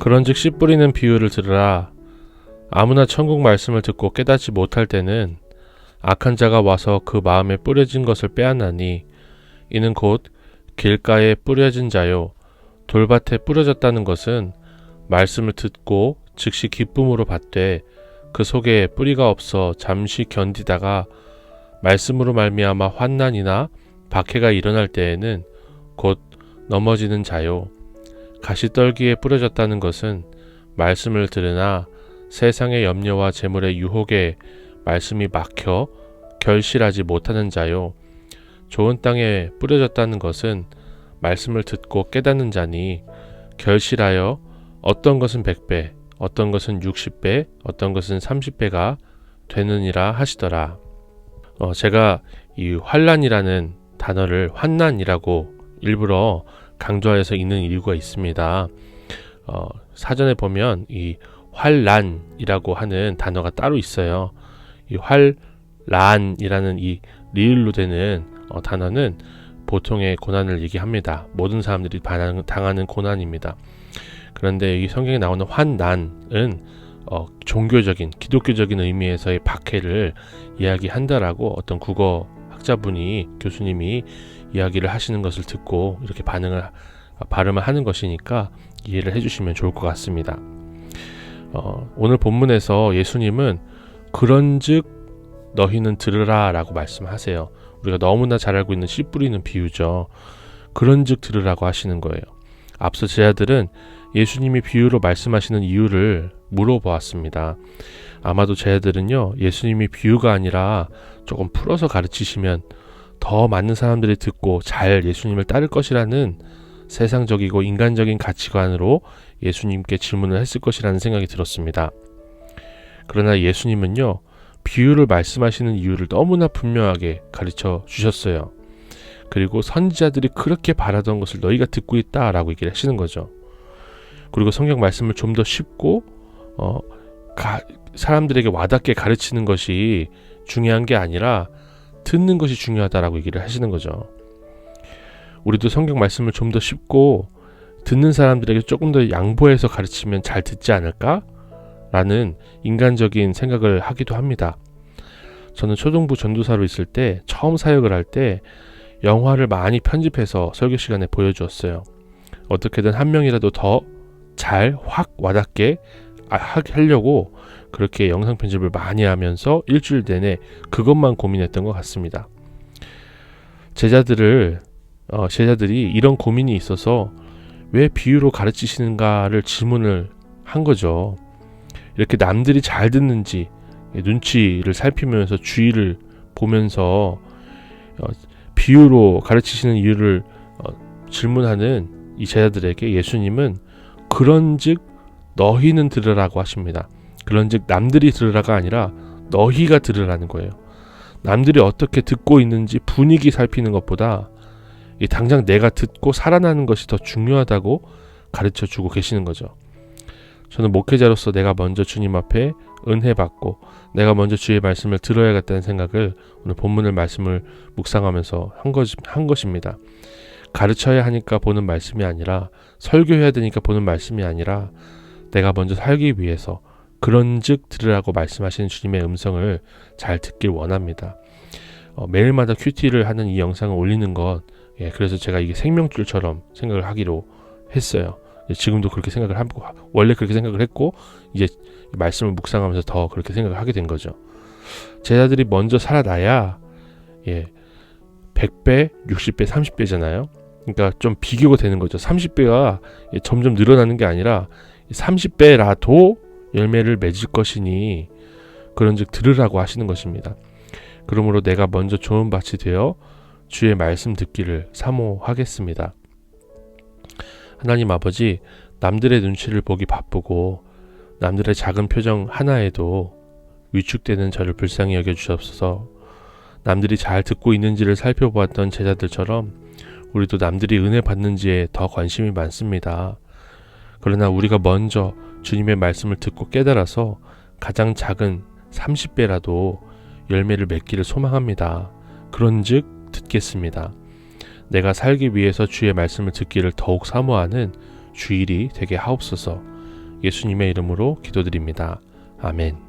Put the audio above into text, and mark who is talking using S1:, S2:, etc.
S1: 그런즉 씨 뿌리는 비유를 들으라. 아무나 천국 말씀을 듣고 깨닫지 못할 때는 악한 자가 와서 그 마음에 뿌려진 것을 빼앗나니 이는 곧 길가에 뿌려진 자요 돌밭에 뿌려졌다는 것은 말씀을 듣고 즉시 기쁨으로 받되 그 속에 뿌리가 없어 잠시 견디다가 말씀으로 말미암아 환난이나 박해가 일어날 때에는 곧 넘어지는 자요 가시떨기에 뿌려졌다는 것은 말씀을 들으나 세상의 염려와 재물의 유혹에 말씀이 막혀 결실하지 못하는 자요 좋은 땅에 뿌려졌다는 것은 말씀을 듣고 깨닫는 자니 결실하여 어떤 것은 100배, 어떤 것은 60배, 어떤 것은 30배가 되느니라 하시더라. 제가 이 환난이라는 단어를 환난이라고 일부러 강조해서 읽는 이유가 있습니다. 사전에 보면 이 환란이라고 하는 단어가 따로 있어요. 이 환란이라는 이 리을로 되는 단어는 보통의 고난을 얘기합니다. 모든 사람들이 당하는 고난입니다. 그런데 이 성경에 나오는 환난은 종교적인 기독교적인 의미에서의 박해를 이야기한다라고 어떤 국어 학자분이 교수님이 이야기를 하시는 것을 듣고 이렇게 발음을 하는 것이니까 이해를 해주시면 좋을 것 같습니다. 오늘 본문에서 예수님은 그런즉 너희는 들으라 라고 말씀하세요. 우리가 너무나 잘 알고 있는 씨 뿌리는 비유죠. 그런즉 들으라고 하시는 거예요. 앞서 제자들은 예수님이 비유로 말씀하시는 이유를 물어보았습니다. 아마도 제자들은요, 예수님이 비유가 아니라 조금 풀어서 가르치시면 더 많은 사람들이 듣고 잘 예수님을 따를 것이라는 세상적이고 인간적인 가치관으로 예수님께 질문을 했을 것이라는 생각이 들었습니다. 그러나 예수님은요, 비유를 말씀하시는 이유를 너무나 분명하게 가르쳐 주셨어요. 그리고 선지자들이 그렇게 바라던 것을 너희가 듣고 있다라고 얘기를 하시는 거죠. 그리고 성경 말씀을 좀 더 쉽고 사람들에게 와닿게 가르치는 것이 중요한 게 아니라 듣는 것이 중요하다라고 얘기를 하시는 거죠. 우리도 성경 말씀을 좀 더 쉽고 듣는 사람들에게 조금 더 양보해서 가르치면 잘 듣지 않을까? 라는 인간적인 생각을 하기도 합니다. 저는 초등부 전도사로 있을 때 처음 사역을 할 때 영화를 많이 편집해서 설교 시간에 보여주었어요. 어떻게든 한 명이라도 더 잘 확 와닿게 하려고 그렇게 영상 편집을 많이 하면서 일주일 내내 그것만 고민했던 것 같습니다. 제자들이 이런 고민이 있어서 왜 비유로 가르치시는가를 질문을 한 거죠. 이렇게 남들이 잘 듣는지 눈치를 살피면서 주의를 보면서 비유로 가르치시는 이유를 질문하는 이 제자들에게 예수님은 그런즉 너희는 들으라고 하십니다. 그런즉 남들이 들으라가 아니라 너희가 들으라는 거예요. 남들이 어떻게 듣고 있는지 분위기 살피는 것보다 당장 내가 듣고 살아나는 것이 더 중요하다고 가르쳐 주고 계시는 거죠. 저는 목회자로서 내가 먼저 주님 앞에 은혜 받고 내가 먼저 주의 말씀을 들어야겠다는 생각을 오늘 본문을 말씀을 묵상하면서 한 것입니다. 가르쳐야 하니까 보는 말씀이 아니라 설교해야 되니까 보는 말씀이 아니라 내가 먼저 살기 위해서 그런즉 들으라고 말씀하시는 주님의 음성을 잘 듣길 원합니다. 매일마다 큐티를 하는 이 영상을 올리는 것 그래서 제가 이게 생명줄처럼 생각을 하기로 했어요. 지금도 그렇게 생각을 하고 원래 그렇게 생각을 했고 이제 말씀을 묵상하면서 더 그렇게 생각을 하게 된 거죠. 제자들이 먼저 살아나야 100배, 60배, 30배잖아요. 그러니까 좀 비교가 되는 거죠. 30배가 점점 늘어나는 게 아니라 30배라도 열매를 맺을 것이니 그런즉 들으라고 하시는 것입니다. 그러므로 내가 먼저 좋은 밭이 되어 주의 말씀 듣기를 사모하겠습니다. 하나님 아버지, 남들의 눈치를 보기 바쁘고 남들의 작은 표정 하나에도 위축되는 저를 불쌍히 여겨주옵소서. 남들이 잘 듣고 있는지를 살펴보았던 제자들처럼 우리도 남들이 은혜 받는지에 더 관심이 많습니다. 그러나 우리가 먼저 주님의 말씀을 듣고 깨달아서 가장 작은 30배라도 열매를 맺기를 소망합니다. 그런즉 듣겠습니다. 내가 살기 위해서 주의 말씀을 듣기를 더욱 사모하는 주일이 되게 하옵소서. 예수님의 이름으로 기도드립니다. 아멘.